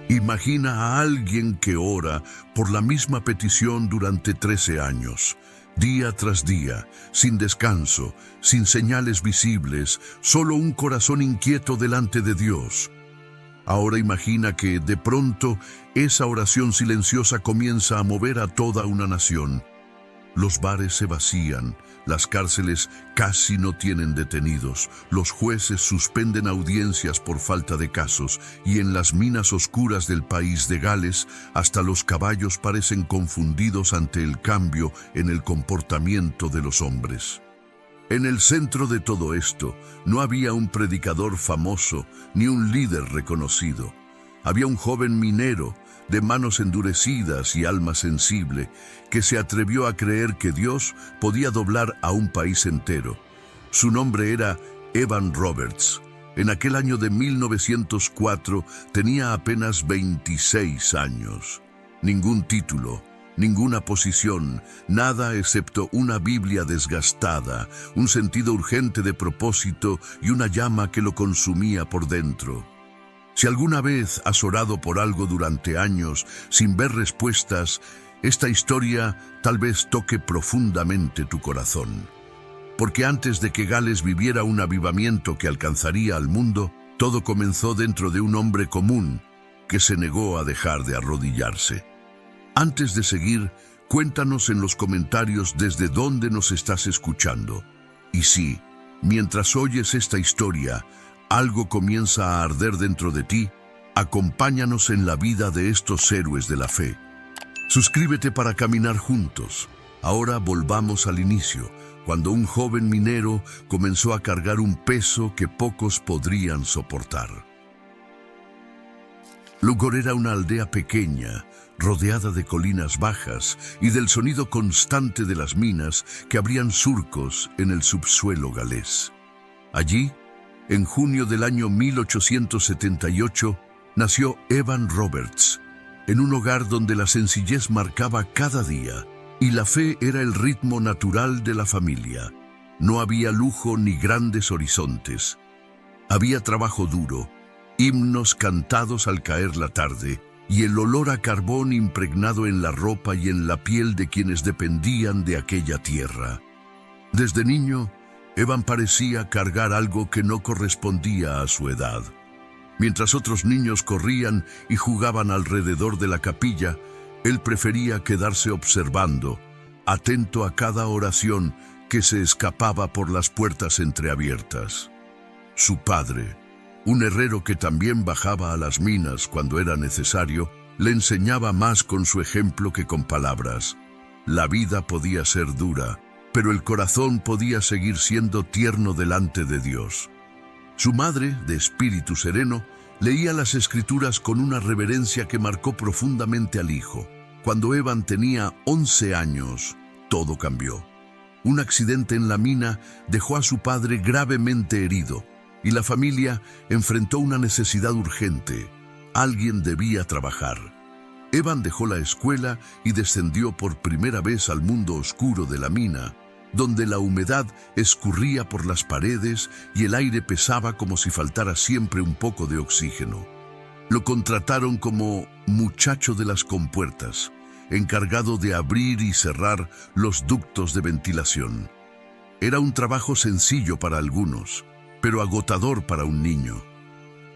Imagina a alguien que ora por la misma petición durante 13 años, día tras día, sin descanso, sin señales visibles, solo un corazón inquieto delante de Dios. Ahora imagina que, de pronto, esa oración silenciosa comienza a mover a toda una nación. Los bares se vacían, las cárceles casi no tienen detenidos, los jueces suspenden audiencias por falta de casos y en las minas oscuras del país de Gales hasta los caballos parecen confundidos ante el cambio en el comportamiento de los hombres. En el centro de todo esto no había un predicador famoso ni un líder reconocido. Había un joven minero de manos endurecidas y alma sensible, que se atrevió a creer que Dios podía doblar a un país entero. Su nombre era Evan Roberts. En aquel año de 1904 tenía apenas 26 años. Ningún título, ninguna posición, nada excepto una Biblia desgastada, un sentido urgente de propósito y una llama que lo consumía por dentro. Si alguna vez has orado por algo durante años sin ver respuestas, esta historia tal vez toque profundamente tu corazón. Porque antes de que Gales viviera un avivamiento que alcanzaría al mundo, todo comenzó dentro de un hombre común que se negó a dejar de arrodillarse. Antes de seguir, cuéntanos en los comentarios desde dónde nos estás escuchando. Y sí, mientras oyes esta historia, algo comienza a arder dentro de ti, acompáñanos en la vida de estos héroes de la fe. Suscríbete para caminar juntos. Ahora volvamos al inicio, cuando un joven minero comenzó a cargar un peso que pocos podrían soportar. Lugor era una aldea pequeña, rodeada de colinas bajas y del sonido constante de las minas que abrían surcos en el subsuelo galés. Allí, en junio del año 1878, nació Evan Roberts, en un hogar donde la sencillez marcaba cada día y la fe era el ritmo natural de la familia. No había lujo ni grandes horizontes. Había trabajo duro, himnos cantados al caer la tarde y el olor a carbón impregnado en la ropa y en la piel de quienes dependían de aquella tierra. Desde niño, Evan parecía cargar algo que no correspondía a su edad. Mientras otros niños corrían y jugaban alrededor de la capilla, él prefería quedarse observando, atento a cada oración que se escapaba por las puertas entreabiertas. Su padre, un herrero que también bajaba a las minas cuando era necesario, le enseñaba más con su ejemplo que con palabras. La vida podía ser dura, pero el corazón podía seguir siendo tierno delante de Dios. Su madre, de espíritu sereno, leía las Escrituras con una reverencia que marcó profundamente al hijo. Cuando Evan tenía 11 años, todo cambió. Un accidente en la mina dejó a su padre gravemente herido y la familia enfrentó una necesidad urgente. Alguien debía trabajar. Evan dejó la escuela y descendió por primera vez al mundo oscuro de la mina, donde la humedad escurría por las paredes y el aire pesaba como si faltara siempre un poco de oxígeno. Lo contrataron como muchacho de las compuertas, encargado de abrir y cerrar los ductos de ventilación. Era un trabajo sencillo para algunos, pero agotador para un niño.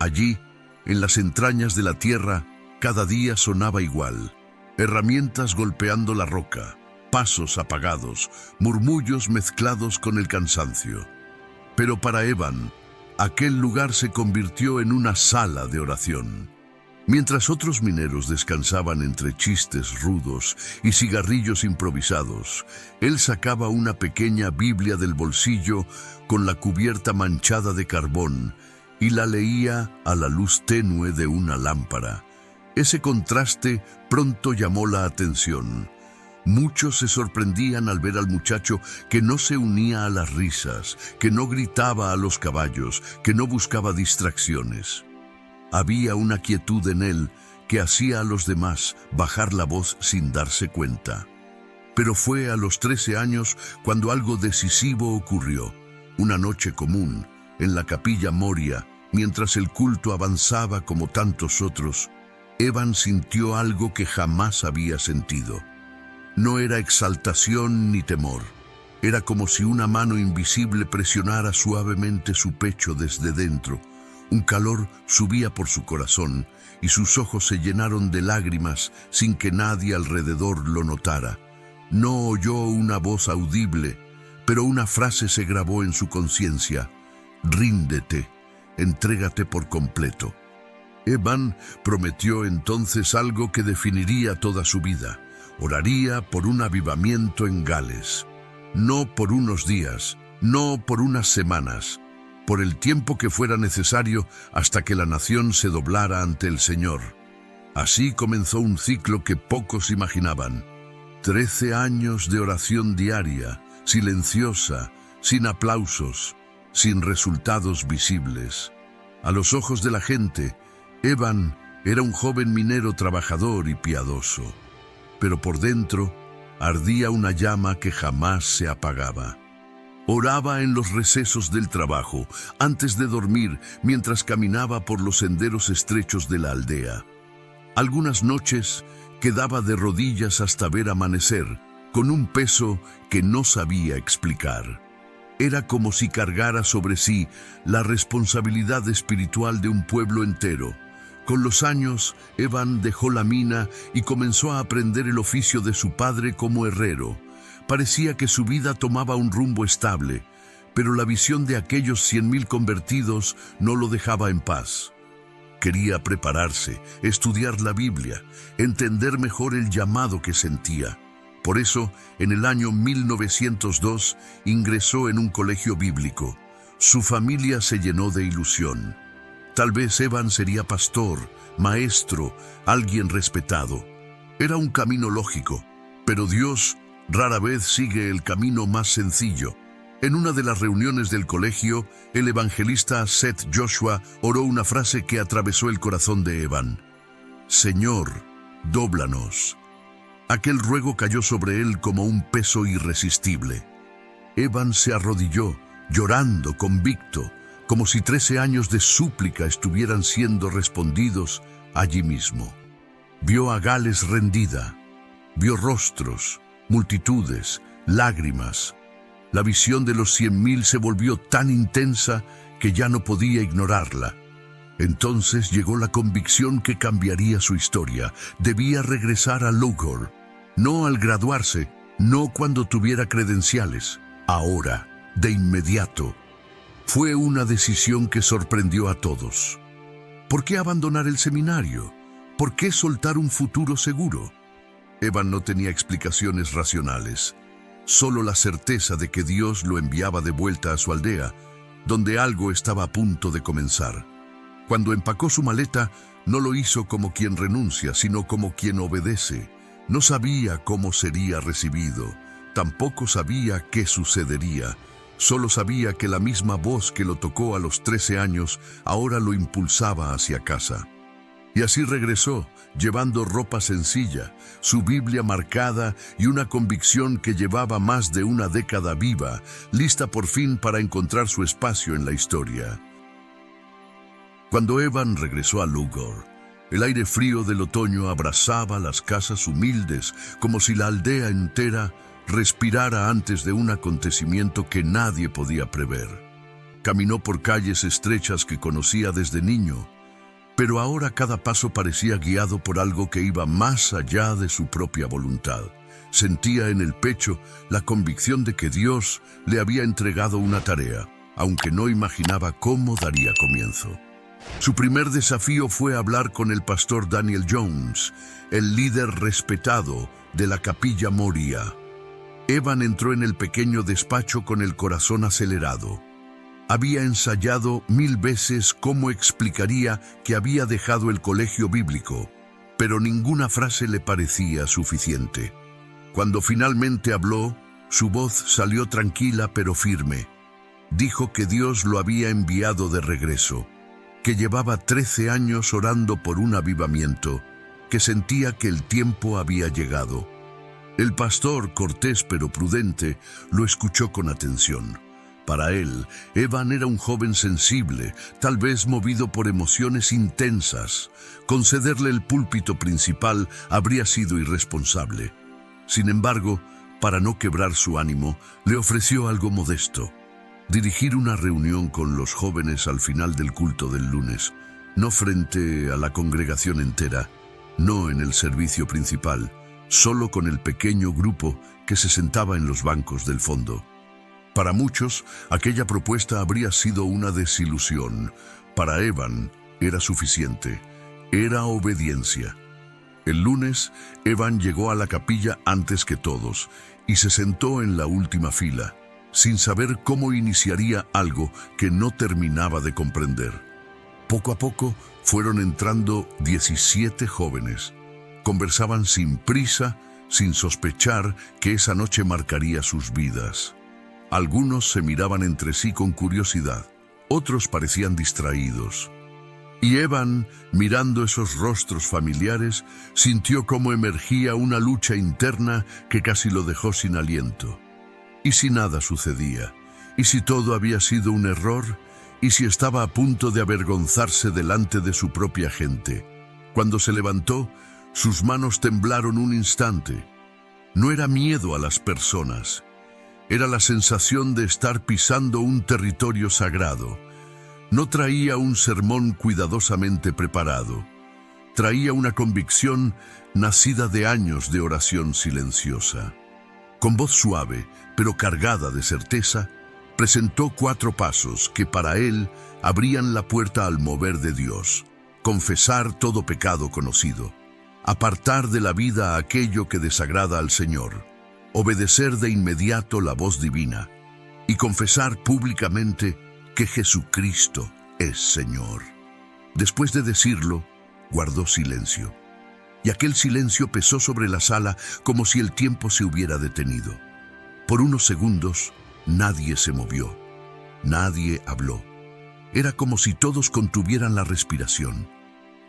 Allí, en las entrañas de la tierra, cada día sonaba igual: herramientas golpeando la roca, pasos apagados, murmullos mezclados con el cansancio. Pero para Evan, aquel lugar se convirtió en una sala de oración. Mientras otros mineros descansaban entre chistes rudos y cigarrillos improvisados, él sacaba una pequeña Biblia del bolsillo con la cubierta manchada de carbón y la leía a la luz tenue de una lámpara. Ese contraste pronto llamó la atención. Muchos se sorprendían al ver al muchacho que no se unía a las risas, que no gritaba a los caballos, que no buscaba distracciones. Había una quietud en él que hacía a los demás bajar la voz sin darse cuenta. Pero fue a los 13 años cuando algo decisivo ocurrió. Una noche común, en la capilla Moria, mientras el culto avanzaba como tantos otros, Evan sintió algo que jamás había sentido. No era exaltación ni temor. Era como si una mano invisible presionara suavemente su pecho desde dentro. Un calor subía por su corazón y sus ojos se llenaron de lágrimas sin que nadie alrededor lo notara. No oyó una voz audible, pero una frase se grabó en su conciencia: ríndete, entrégate por completo. Evan prometió entonces algo que definiría toda su vida. Oraría por un avivamiento en Gales. No por unos días, no por unas semanas, por el tiempo que fuera necesario hasta que la nación se doblara ante el Señor. Así comenzó un ciclo que pocos imaginaban. 13 años de oración diaria, silenciosa, sin aplausos, sin resultados visibles. A los ojos de la gente, Evan era un joven minero trabajador y piadoso, pero por dentro ardía una llama que jamás se apagaba. Oraba en los recesos del trabajo, antes de dormir, mientras caminaba por los senderos estrechos de la aldea. Algunas noches quedaba de rodillas hasta ver amanecer, con un peso que no sabía explicar. Era como si cargara sobre sí la responsabilidad espiritual de un pueblo entero. Con los años, Evan dejó la mina y comenzó a aprender el oficio de su padre como herrero. Parecía que su vida tomaba un rumbo estable, pero la visión de aquellos 100.000 convertidos no lo dejaba en paz. Quería prepararse, estudiar la Biblia, entender mejor el llamado que sentía. Por eso, en el año 1902, ingresó en un colegio bíblico. Su familia se llenó de ilusión. Tal vez Evan sería pastor, maestro, alguien respetado. Era un camino lógico, pero Dios rara vez sigue el camino más sencillo. En una de las reuniones del colegio, el evangelista Seth Joshua oró una frase que atravesó el corazón de Evan: Señor, dóblanos. Aquel ruego cayó sobre él como un peso irresistible. Evan se arrodilló, llorando, convicto, como si 13 años de súplica estuvieran siendo respondidos allí mismo. Vio a Gales rendida, vio rostros, multitudes, lágrimas. La visión de los 100.000 se volvió tan intensa que ya no podía ignorarla. Entonces llegó la convicción que cambiaría su historia. Debía regresar a Lugor, no al graduarse, no cuando tuviera credenciales, ahora, de inmediato. Fue una decisión que sorprendió a todos. ¿Por qué abandonar el seminario? ¿Por qué soltar un futuro seguro? Evan no tenía explicaciones racionales, solo la certeza de que Dios lo enviaba de vuelta a su aldea, donde algo estaba a punto de comenzar. Cuando empacó su maleta, no lo hizo como quien renuncia, sino como quien obedece. No sabía cómo sería recibido, tampoco sabía qué sucedería. Solo sabía que la misma voz que lo tocó a los 13 años ahora lo impulsaba hacia casa. Y así regresó, llevando ropa sencilla, su Biblia marcada y una convicción que llevaba más de una década viva, lista por fin para encontrar su espacio en la historia. Cuando Evan regresó a Lugor, el aire frío del otoño abrazaba las casas humildes, como si la aldea entera respirara antes de un acontecimiento que nadie podía prever. Caminó por calles estrechas que conocía desde niño, pero ahora cada paso parecía guiado por algo que iba más allá de su propia voluntad. Sentía en el pecho la convicción de que Dios le había entregado una tarea, aunque no imaginaba cómo daría comienzo. Su primer desafío fue hablar con el pastor Daniel Jones, el líder respetado de la Capilla Moria. Evan entró en el pequeño despacho con el corazón acelerado. Había ensayado 1000 veces cómo explicaría que había dejado el colegio bíblico, pero ninguna frase le parecía suficiente. Cuando finalmente habló, su voz salió tranquila pero firme. Dijo que Dios lo había enviado de regreso, que llevaba 13 años orando por un avivamiento, que sentía que el tiempo había llegado. El pastor, cortés pero prudente, lo escuchó con atención. Para él, Evan era un joven sensible, tal vez movido por emociones intensas. Concederle el púlpito principal habría sido irresponsable. Sin embargo, para no quebrar su ánimo, le ofreció algo modesto: dirigir una reunión con los jóvenes al final del culto del lunes, no frente a la congregación entera, no en el servicio principal, solo con el pequeño grupo que se sentaba en los bancos del fondo. Para muchos, aquella propuesta habría sido una desilusión. Para Evan, era suficiente. Era obediencia. El lunes, Evan llegó a la capilla antes que todos y se sentó en la última fila, sin saber cómo iniciaría algo que no terminaba de comprender. Poco a poco fueron entrando 17 jóvenes. Conversaban sin prisa, sin sospechar que esa noche marcaría sus vidas. Algunos se miraban entre sí con curiosidad, otros parecían distraídos. Y Evan, mirando esos rostros familiares, sintió cómo emergía una lucha interna que casi lo dejó sin aliento. ¿Y si nada sucedía? ¿Y si todo había sido un error? ¿Y si estaba a punto de avergonzarse delante de su propia gente? Cuando se levantó, sus manos temblaron un instante. No era miedo a las personas. Era la sensación de estar pisando un territorio sagrado. No traía un sermón cuidadosamente preparado. Traía una convicción nacida de años de oración silenciosa. Con voz suave, pero cargada de certeza, presentó 4 pasos que para él abrían la puerta al mover de Dios: confesar todo pecado conocido, apartar de la vida aquello que desagrada al Señor, obedecer de inmediato la voz divina y confesar públicamente que Jesucristo es Señor. Después de decirlo, guardó silencio, y aquel silencio pesó sobre la sala como si el tiempo se hubiera detenido. Por unos segundos, nadie se movió, nadie habló. Era como si todos contuvieran la respiración.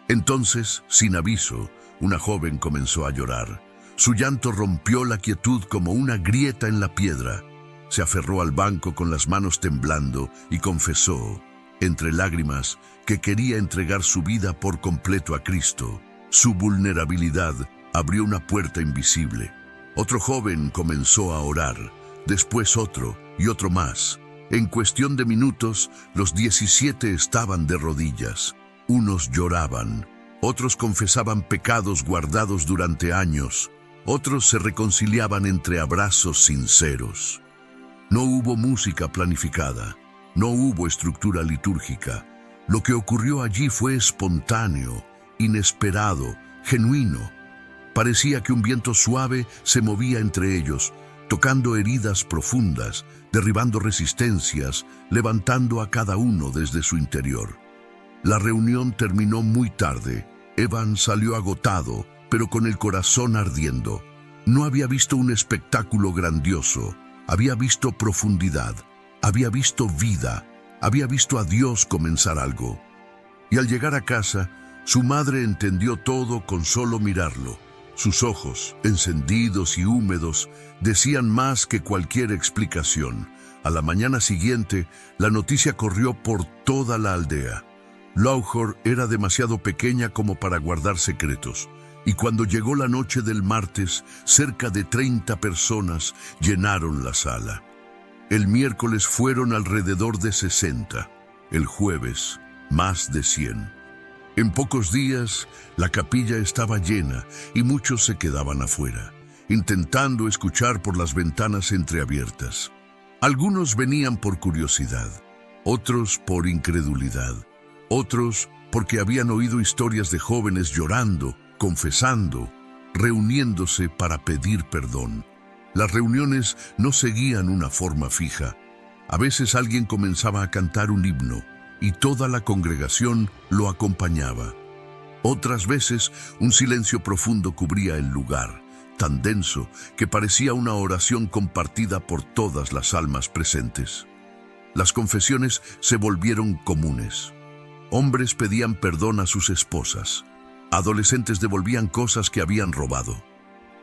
Entonces, sin aviso, una joven comenzó a llorar. Su llanto rompió la quietud como una grieta en la piedra. Se aferró al banco con las manos temblando y confesó, entre lágrimas, que quería entregar su vida por completo a Cristo. Su vulnerabilidad abrió una puerta invisible. Otro joven comenzó a orar, después otro y otro más. En cuestión de minutos, los 17 estaban de rodillas. Unos lloraban, otros confesaban pecados guardados durante años, otros se reconciliaban entre abrazos sinceros. No hubo música planificada, no hubo estructura litúrgica. Lo que ocurrió allí fue espontáneo, inesperado, genuino. Parecía que un viento suave se movía entre ellos, tocando heridas profundas, derribando resistencias, levantando a cada uno desde su interior. La reunión terminó muy tarde. Evan salió agotado, pero con el corazón ardiendo. No había visto un espectáculo grandioso, había visto profundidad, había visto vida, había visto a Dios comenzar algo. Y al llegar a casa, su madre entendió todo con solo mirarlo. Sus ojos, encendidos y húmedos, decían más que cualquier explicación. A la mañana siguiente, la noticia corrió por toda la aldea. Lowhor era demasiado pequeña como para guardar secretos, y cuando llegó la noche del martes, cerca de 30 personas llenaron la sala. El miércoles fueron alrededor de 60, el jueves más de 100. En pocos días, la capilla estaba llena y muchos se quedaban afuera, intentando escuchar por las ventanas entreabiertas. Algunos venían por curiosidad, otros por incredulidad, otros porque habían oído historias de jóvenes llorando, confesando, reuniéndose para pedir perdón. Las reuniones no seguían una forma fija. A veces alguien comenzaba a cantar un himno y toda la congregación lo acompañaba. Otras veces un silencio profundo cubría el lugar, tan denso que parecía una oración compartida por todas las almas presentes. Las confesiones se volvieron comunes. Hombres pedían perdón a sus esposas. Adolescentes devolvían cosas que habían robado.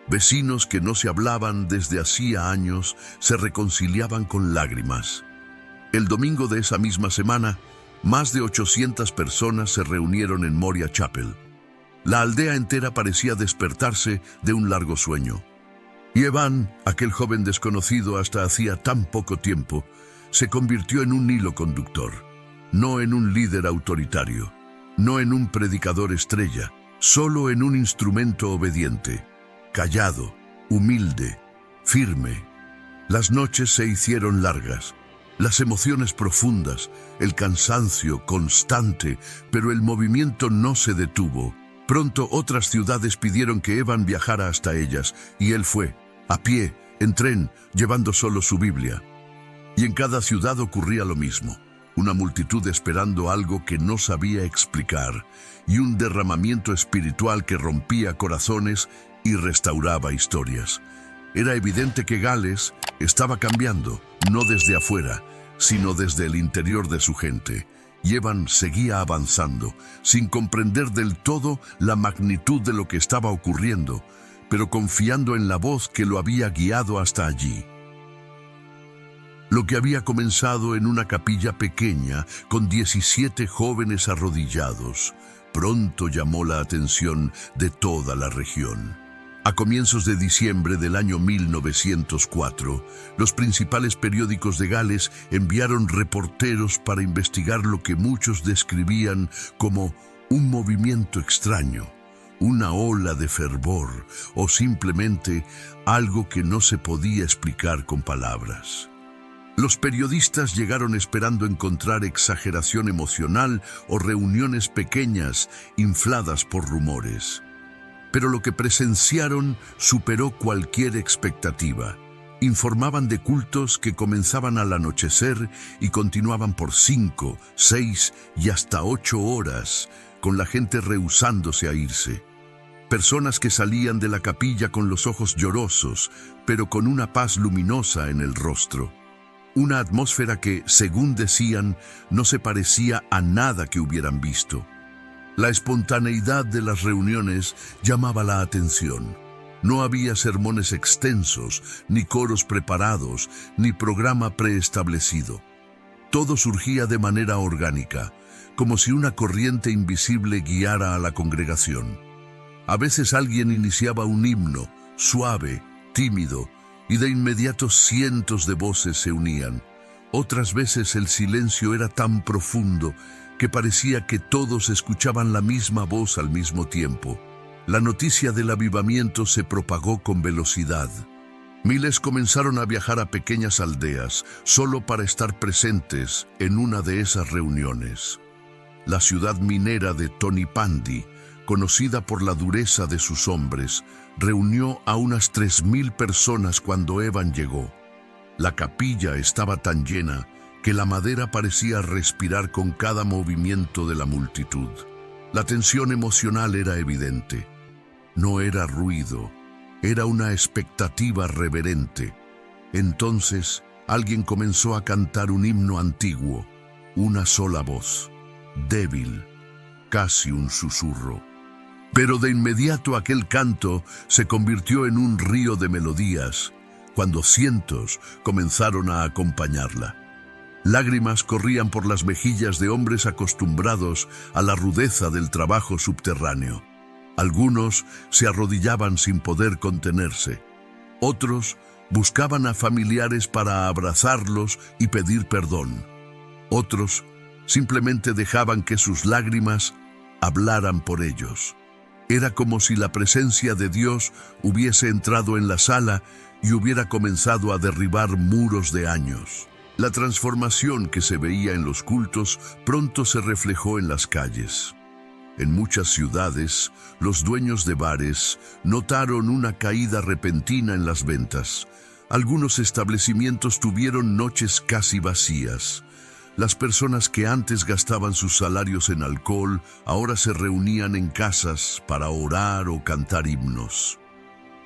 Vecinos que no se hablaban desde hacía años se reconciliaban con lágrimas. El domingo de esa misma semana, más de 800 personas se reunieron en Moria Chapel. La aldea entera parecía despertarse de un largo sueño. Y Evan, aquel joven desconocido hasta hacía tan poco tiempo, se convirtió en un hilo conductor, no en un líder autoritario, no en un predicador estrella, solo en un instrumento obediente, callado, humilde, firme. Las noches se hicieron largas, las emociones profundas, el cansancio constante, pero el movimiento no se detuvo. Pronto otras ciudades pidieron que Evan viajara hasta ellas, y él fue, a pie, en tren, llevando solo su Biblia. Y en cada ciudad ocurría lo mismo, una multitud esperando algo que no sabía explicar, y un derramamiento espiritual que rompía corazones y restauraba historias. Era evidente que Gales estaba cambiando, no desde afuera, sino desde el interior de su gente. Y Evan seguía avanzando, sin comprender del todo la magnitud de lo que estaba ocurriendo, pero confiando en la voz que lo había guiado hasta allí. Lo que había comenzado en una capilla pequeña con 17 jóvenes arrodillados, pronto llamó la atención de toda la región. A comienzos de diciembre del año 1904, los principales periódicos de Gales enviaron reporteros para investigar lo que muchos describían como un movimiento extraño, una ola de fervor o simplemente algo que no se podía explicar con palabras. Los periodistas llegaron esperando encontrar exageración emocional o reuniones pequeñas infladas por rumores. Pero lo que presenciaron superó cualquier expectativa. Informaban de cultos que comenzaban al anochecer y continuaban por 5, 6 y hasta 8 horas, con la gente rehusándose a irse. Personas que salían de la capilla con los ojos llorosos, pero con una paz luminosa en el rostro. Una atmósfera que, según decían, no se parecía a nada que hubieran visto. La espontaneidad de las reuniones llamaba la atención. No había sermones extensos, ni coros preparados, ni programa preestablecido. Todo surgía de manera orgánica, como si una corriente invisible guiara a la congregación. A veces alguien iniciaba un himno, suave, tímido, y de inmediato cientos de voces se unían. Otras veces el silencio era tan profundo que parecía que todos escuchaban la misma voz al mismo tiempo. La noticia del avivamiento se propagó con velocidad. Miles comenzaron a viajar a pequeñas aldeas, solo para estar presentes en una de esas reuniones. La ciudad minera de Tonipandi, conocida por la dureza de sus hombres, reunió a unas 3,000 personas cuando Evan llegó. La capilla estaba tan llena que la madera parecía respirar con cada movimiento de la multitud. La tensión emocional era evidente. No era ruido, era una expectativa reverente. Entonces, alguien comenzó a cantar un himno antiguo, una sola voz, débil, casi un susurro. Pero de inmediato aquel canto se convirtió en un río de melodías, cuando cientos comenzaron a acompañarla. Lágrimas corrían por las mejillas de hombres acostumbrados a la rudeza del trabajo subterráneo. Algunos se arrodillaban sin poder contenerse. Otros buscaban a familiares para abrazarlos y pedir perdón. Otros simplemente dejaban que sus lágrimas hablaran por ellos. Era como si la presencia de Dios hubiese entrado en la sala y hubiera comenzado a derribar muros de años. La transformación que se veía en los cultos pronto se reflejó en las calles. En muchas ciudades, los dueños de bares notaron una caída repentina en las ventas. Algunos establecimientos tuvieron noches casi vacías. Las personas que antes gastaban sus salarios en alcohol ahora se reunían en casas para orar o cantar himnos.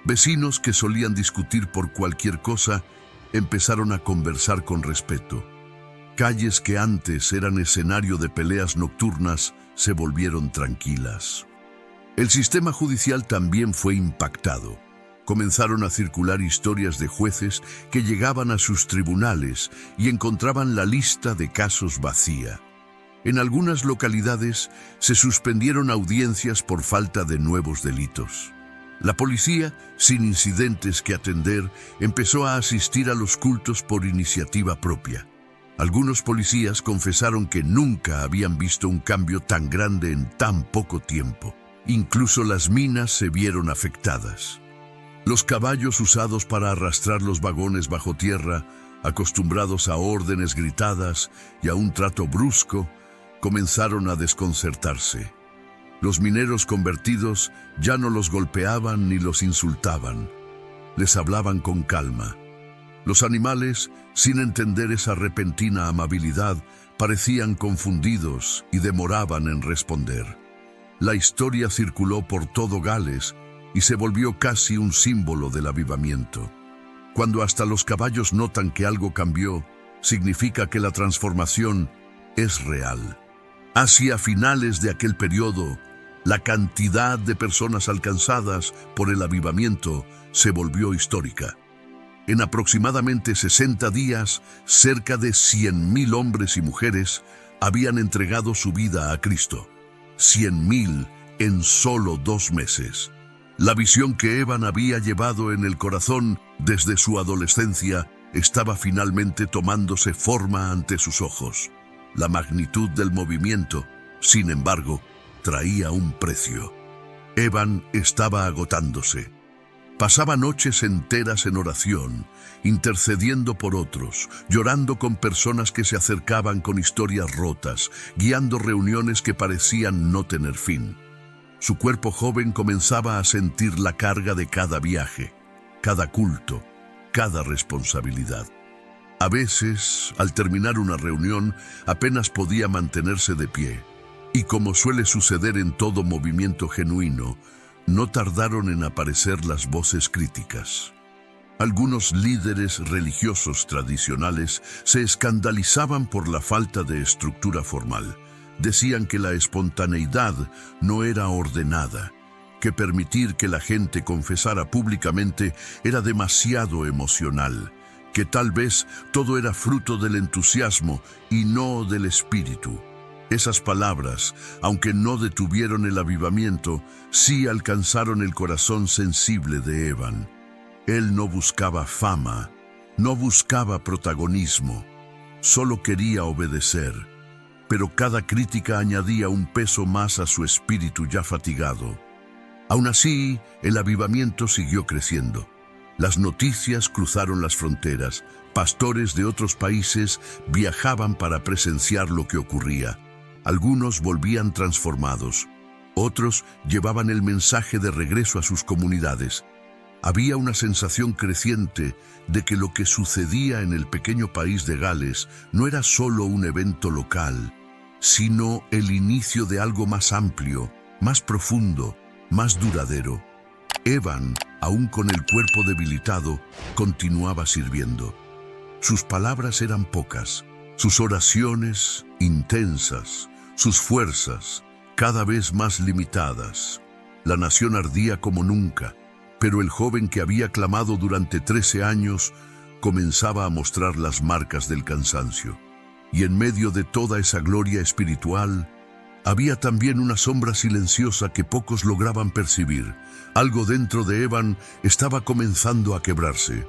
Vecinos que solían discutir por cualquier cosa empezaron a conversar con respeto. Calles que antes eran escenario de peleas nocturnas se volvieron tranquilas. El sistema judicial también fue impactado. Comenzaron a circular historias de jueces que llegaban a sus tribunales y encontraban la lista de casos vacía. En algunas localidades se suspendieron audiencias por falta de nuevos delitos. La policía, sin incidentes que atender, empezó a asistir a los cultos por iniciativa propia. Algunos policías confesaron que nunca habían visto un cambio tan grande en tan poco tiempo. Incluso las minas se vieron afectadas. Los caballos usados para arrastrar los vagones bajo tierra, acostumbrados a órdenes gritadas y a un trato brusco, comenzaron a desconcertarse. Los mineros convertidos ya no los golpeaban ni los insultaban. Les hablaban con calma. Los animales, sin entender esa repentina amabilidad, parecían confundidos y demoraban en responder. La historia circuló por todo Gales y se volvió casi un símbolo del avivamiento. Cuando hasta los caballos notan que algo cambió, significa que la transformación es real. Hacia finales de aquel periodo, la cantidad de personas alcanzadas por el avivamiento se volvió histórica. En aproximadamente 60 días, cerca de 100.000 hombres y mujeres habían entregado su vida a Cristo. 100.000 en solo 2 meses. La visión que Evan había llevado en el corazón desde su adolescencia estaba finalmente tomándose forma ante sus ojos. La magnitud del movimiento, sin embargo, traía un precio. Evan estaba agotándose. Pasaba noches enteras en oración, intercediendo por otros, llorando con personas que se acercaban con historias rotas, guiando reuniones que parecían no tener fin. Su cuerpo joven comenzaba a sentir la carga de cada viaje, cada culto, cada responsabilidad. A veces, al terminar una reunión, apenas podía mantenerse de pie. Y como suele suceder en todo movimiento genuino, no tardaron en aparecer las voces críticas. Algunos líderes religiosos tradicionales se escandalizaban por la falta de estructura formal. Decían que la espontaneidad no era ordenada, que permitir que la gente confesara públicamente era demasiado emocional, que tal vez todo era fruto del entusiasmo y no del espíritu. Esas palabras, aunque no detuvieron el avivamiento, sí alcanzaron el corazón sensible de Evan. Él no buscaba fama, no buscaba protagonismo, solo quería obedecer. Pero cada crítica añadía un peso más a su espíritu ya fatigado. Aún así, el avivamiento siguió creciendo. Las noticias cruzaron las fronteras. Pastores de otros países viajaban para presenciar lo que ocurría. Algunos volvían transformados. Otros llevaban el mensaje de regreso a sus comunidades. Había una sensación creciente de que lo que sucedía en el pequeño país de Gales no era solo un evento local, sino el inicio de algo más amplio, más profundo, más duradero. Evan, aún con el cuerpo debilitado, continuaba sirviendo. Sus palabras eran pocas, sus oraciones intensas, sus fuerzas cada vez más limitadas. La nación ardía como nunca, pero el joven que había clamado durante 13 años comenzaba a mostrar las marcas del cansancio. Y en medio de toda esa gloria espiritual, había también una sombra silenciosa que pocos lograban percibir. Algo dentro de Evan estaba comenzando a quebrarse.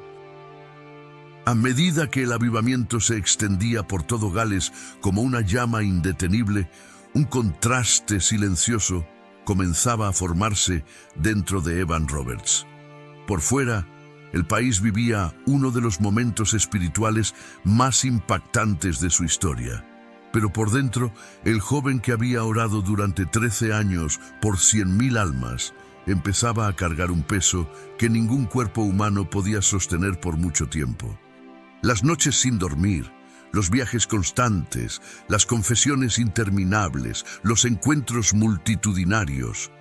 A medida que el avivamiento se extendía por todo Gales como una llama indetenible, un contraste silencioso comenzaba a formarse dentro de Evan Roberts. Por fuera, el país vivía uno de los momentos espirituales más impactantes de su historia. Pero por dentro, el joven que había orado durante 13 años por 100.000 almas empezaba a cargar un peso que ningún cuerpo humano podía sostener por mucho tiempo. Las noches sin dormir, los viajes constantes, las confesiones interminables, los encuentros multitudinarios.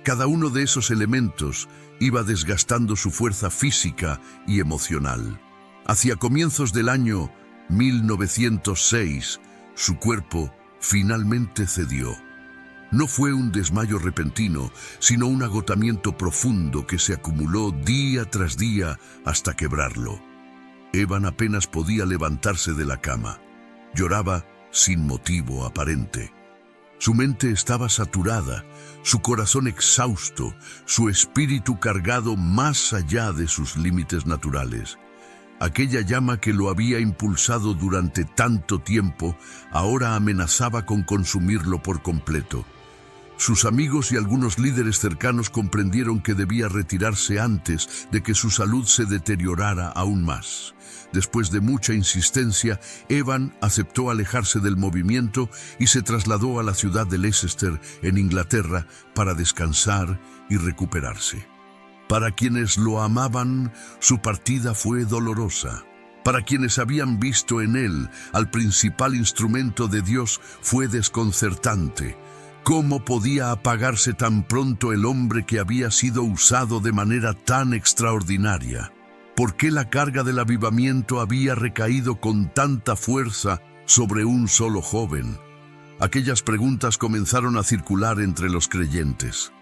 Cada uno de esos elementos iba desgastando su fuerza física y emocional. Hacia comienzos del año 1906, su cuerpo finalmente cedió. No fue un desmayo repentino, sino un agotamiento profundo que se acumuló día tras día hasta quebrarlo. Evan apenas podía levantarse de la cama. Lloraba sin motivo aparente. Su mente estaba saturada, su corazón exhausto, su espíritu cargado más allá de sus límites naturales. Aquella llama que lo había impulsado durante tanto tiempo ahora amenazaba con consumirlo por completo. Sus amigos y algunos líderes cercanos comprendieron que debía retirarse antes de que su salud se deteriorara aún más. Después de mucha insistencia, Evan aceptó alejarse del movimiento y se trasladó a la ciudad de Leicester, en Inglaterra, para descansar y recuperarse. Para quienes lo amaban, su partida fue dolorosa. Para quienes habían visto en él al principal instrumento de Dios, fue desconcertante. ¿Cómo podía apagarse tan pronto el hombre que había sido usado de manera tan extraordinaria? ¿Por qué la carga del avivamiento había recaído con tanta fuerza sobre un solo joven? Aquellas preguntas comenzaron a circular entre los creyentes.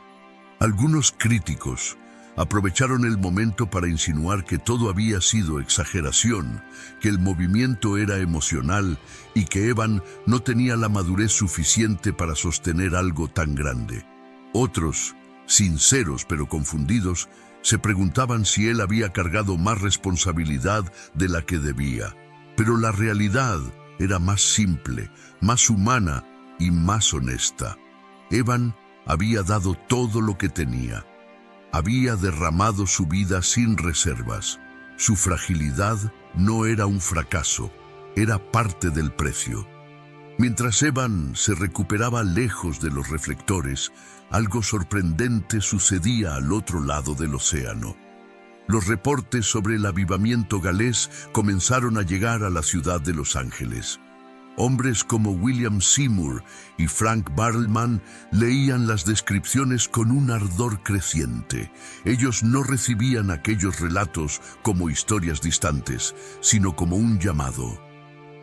Algunos críticos aprovecharon el momento para insinuar que todo había sido exageración, que el movimiento era emocional y que Evan no tenía la madurez suficiente para sostener algo tan grande. Otros, sinceros pero confundidos, se preguntaban si él había cargado más responsabilidad de la que debía. Pero la realidad era más simple, más humana y más honesta. Evan había dado todo lo que tenía. Había derramado su vida sin reservas. Su fragilidad no era un fracaso, era parte del precio. Mientras Evan se recuperaba lejos de los reflectores, algo sorprendente sucedía al otro lado del océano. Los reportes sobre el avivamiento galés comenzaron a llegar a la ciudad de Los Ángeles. Hombres como William Seymour y Frank Bartleman leían las descripciones con un ardor creciente. Ellos no recibían aquellos relatos como historias distantes, sino como un llamado.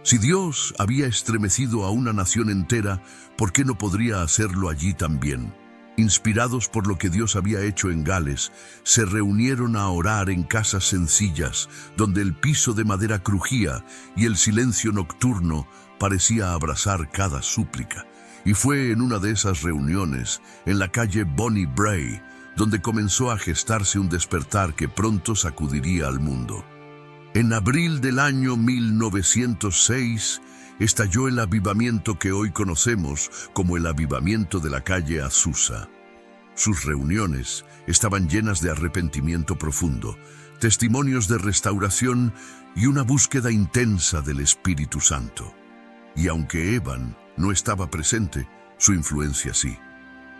Si Dios había estremecido a una nación entera, ¿por qué no podría hacerlo allí también? Inspirados por lo que Dios había hecho en Gales, se reunieron a orar en casas sencillas, donde el piso de madera crujía y el silencio nocturno parecía abrazar cada súplica. Y fue en una de esas reuniones, en la calle Bonnie Bray, donde comenzó a gestarse un despertar que pronto sacudiría al mundo. En abril del año 1906, estalló el avivamiento que hoy conocemos como el avivamiento de la calle Azusa. Sus reuniones estaban llenas de arrepentimiento profundo, testimonios de restauración y una búsqueda intensa del Espíritu Santo. Y aunque Evan no estaba presente, su influencia sí.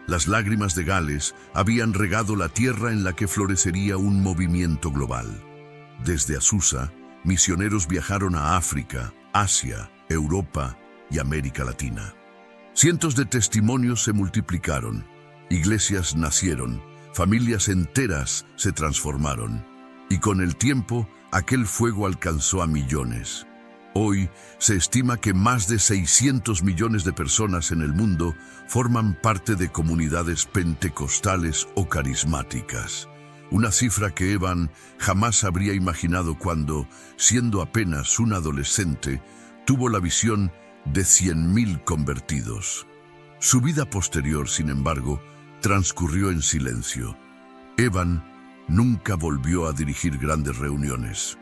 Las lágrimas de Gales habían regado la tierra en la que florecería un movimiento global. Desde Azusa, misioneros viajaron a África, Asia, Europa y América Latina. Cientos de testimonios se multiplicaron, iglesias nacieron, familias enteras se transformaron, y con el tiempo aquel fuego alcanzó a millones. Hoy se estima que más de 600 millones de personas en el mundo forman parte de comunidades pentecostales o carismáticas. Una cifra que Evan jamás habría imaginado cuando, siendo apenas un adolescente, tuvo la visión de 100.000 convertidos. Su vida posterior, sin embargo, transcurrió en silencio. Evan nunca volvió a dirigir grandes reuniones.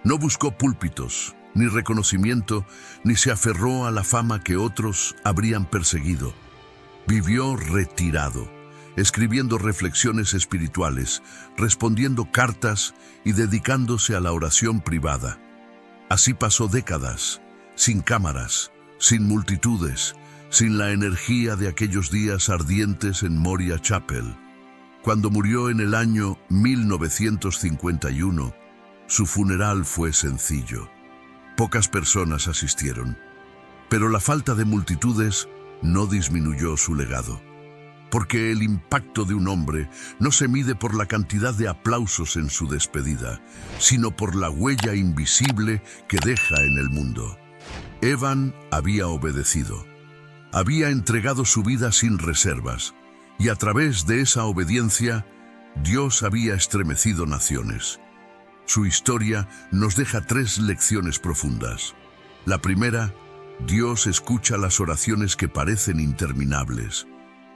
No buscó púlpitos, ni reconocimiento, ni se aferró a la fama que otros habrían perseguido. Vivió retirado, escribiendo reflexiones espirituales, respondiendo cartas y dedicándose a la oración privada. Así pasó décadas, sin cámaras, sin multitudes, sin la energía de aquellos días ardientes en Moriah Chapel. Cuando murió en el año 1951, su funeral fue sencillo. Pocas personas asistieron, pero la falta de multitudes no disminuyó su legado. Porque el impacto de un hombre no se mide por la cantidad de aplausos en su despedida, sino por la huella invisible que deja en el mundo. Evan había obedecido. Había entregado su vida sin reservas, y a través de esa obediencia, Dios había estremecido naciones. Su historia nos deja 3 lecciones profundas. La primera, Dios escucha las oraciones que parecen interminables,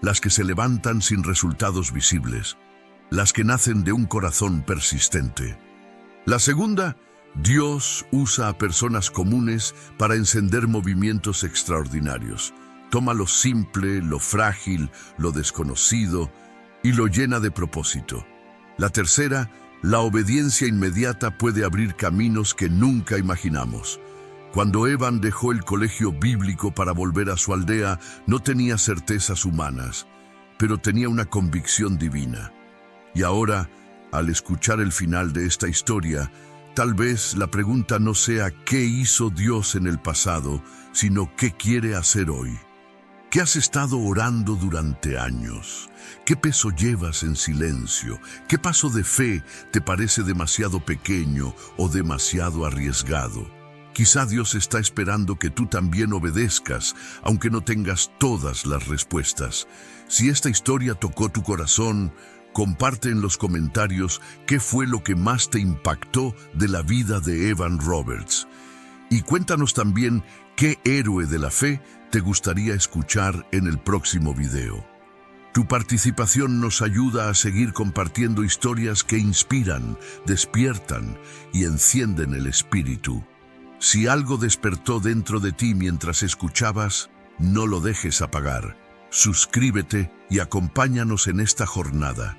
las que se levantan sin resultados visibles, las que nacen de un corazón persistente. La segunda, Dios usa a personas comunes para encender movimientos extraordinarios. Toma lo simple, lo frágil, lo desconocido y lo llena de propósito. La tercera, la obediencia inmediata puede abrir caminos que nunca imaginamos. Cuando Evan dejó el colegio bíblico para volver a su aldea, no tenía certezas humanas, pero tenía una convicción divina. Y ahora, al escuchar el final de esta historia, tal vez la pregunta no sea ¿qué hizo Dios en el pasado?, sino ¿qué quiere hacer hoy? ¿Qué has estado orando durante años? ¿Qué peso llevas en silencio? ¿Qué paso de fe te parece demasiado pequeño o demasiado arriesgado? Quizá Dios está esperando que tú también obedezcas, aunque no tengas todas las respuestas. Si esta historia tocó tu corazón, comparte en los comentarios qué fue lo que más te impactó de la vida de Evan Roberts. Y cuéntanos también qué héroe de la fe te gustaría escuchar en el próximo video. Tu participación nos ayuda a seguir compartiendo historias que inspiran, despiertan y encienden el espíritu. Si algo despertó dentro de ti mientras escuchabas, no lo dejes apagar. Suscríbete y acompáñanos en esta jornada.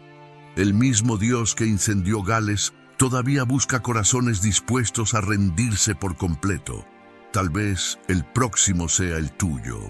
El mismo Dios que incendió Gales todavía busca corazones dispuestos a rendirse por completo. Tal vez el próximo sea el tuyo.